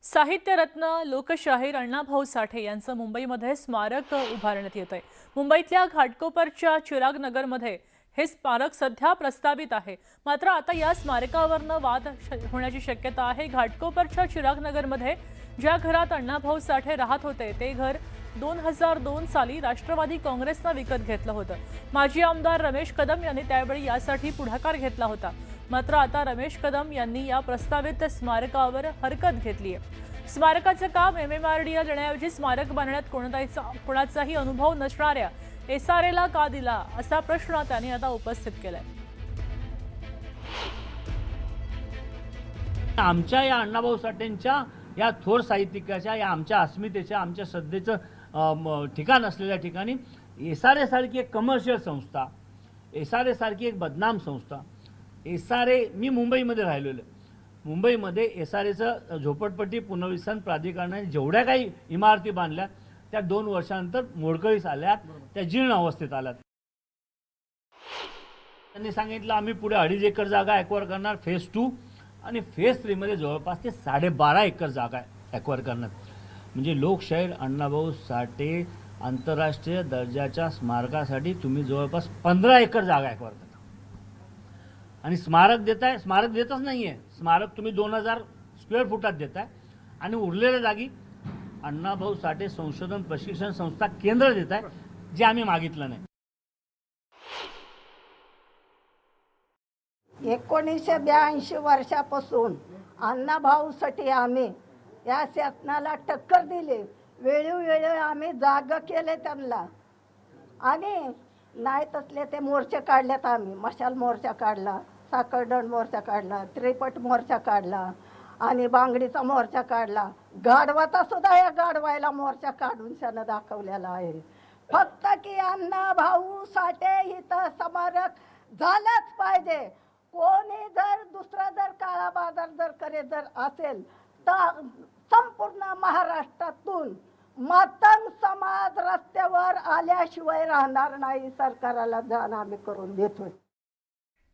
साहित्यरत्न लोकशाहीर अण्णाभाऊ साठे यांचं मुंबईमध्ये स्मारक उभारण्यात येत आहे। मुंबईतल्या घाटकोपरच्या चिराग नगरमध्ये हे स्मारक सध्या प्रस्तावित आहे। मात्र आता या स्मारकावरनं वाद होण्याची शक्यता आहे। घाटकोपरच्या चिराग नगरमध्ये ज्या घरात अण्णाभाऊ साठे राहत होते ते घर 2002 साली राष्ट्रवादी काँग्रेसनं विकत घेतलं होतं। माजी आमदार रमेश कदम यांनी त्यावेळी यासाठी पुढाकार घेतला होता। मात्र आता रमेश कदम यांनी या प्रस्तावित स्मारकावर हरकत घेतली आहे। स्मारकाचं काम MMRDला देण्याऐवजी स्मारक बांधण्यात कोणाचाही अनुभव नसणाऱ्या SRAला का दिला असा प्रश्न त्यांनी आता उपस्थित केलाय। आमच्या या अण्णाभाऊ साठेंच्या या थोर साहित्यिकाच्या या आमच्या अस्मितेच्या आमच्या श्रद्धेचं ठिकाण असलेल्या ठिकाणी SRA सारखी एक कमर्शियल संस्था, SRA सारखी एक बदनाम संस्था, SRA मी मुंबईमध्ये राहिलेलो आहे। मुंबईमध्ये SRAचं झोपडपट्टी पुनर्वसन प्राधिकरणाने जेवढ्या काही इमारती बांधल्या त्या 2 वर्षानंतर मोडकळीस आल्यात, त्या जीर्ण अवस्थेत आल्यात। त्यांनी सांगितलं आम्ही पुढे 2.5 एकर जागा ॲक्वायर करणार फेज 2 आणि फेज 3 मध्ये जवळपास ते 12.5 एकर जागा ॲक्वायर करणार। म्हणजे लोकशाहीर अण्णाभाऊ साठे आंतरराष्ट्रीय दर्जाच्या स्मारकासाठी तुम्ही जवळपास 15 एकर जागा ॲक्वायर करता आणि स्मारक देताय। स्मारक देतच नाहीये, स्मारक तुम्ही 2000 स्क्वेअर फुटात देताय आणि उरलेल्या जागी अण्णाभाऊ साठे संशोधन प्रशिक्षण संस्था केंद्र देताय, जे आम्ही मागितलं नाही। 1982 वर्षापासून अण्णाभाऊसाठी आम्ही या शासनाला टक्कर दिली। वेळोवेळी आम्ही जागा केले त्यांना आणि नाही तसले ते मोर्चे काढलेत। आम्ही मशाल मोर्चा काढला, साखरदंड मोर्चा काढला, त्रिपट मोर्चा काढला आणि बांगडीचा मोर्चा काढला। गाढवाचा सुद्धा या गाढवायला मोर्चा काढून त्यानं दाखवलेला आहे। फक्त की अण्णाभाऊ साठे इथं स्मारक झालंच पाहिजे। कोणी जर दुसरा जर काळा बाजार जर करीत जर असेल तर संपूर्ण महाराष्ट्रातून मातंग समाज रस्त्यावर आल्याशिवाय राहणार नाही। सरकारला जाण आम्ही करून देतोय।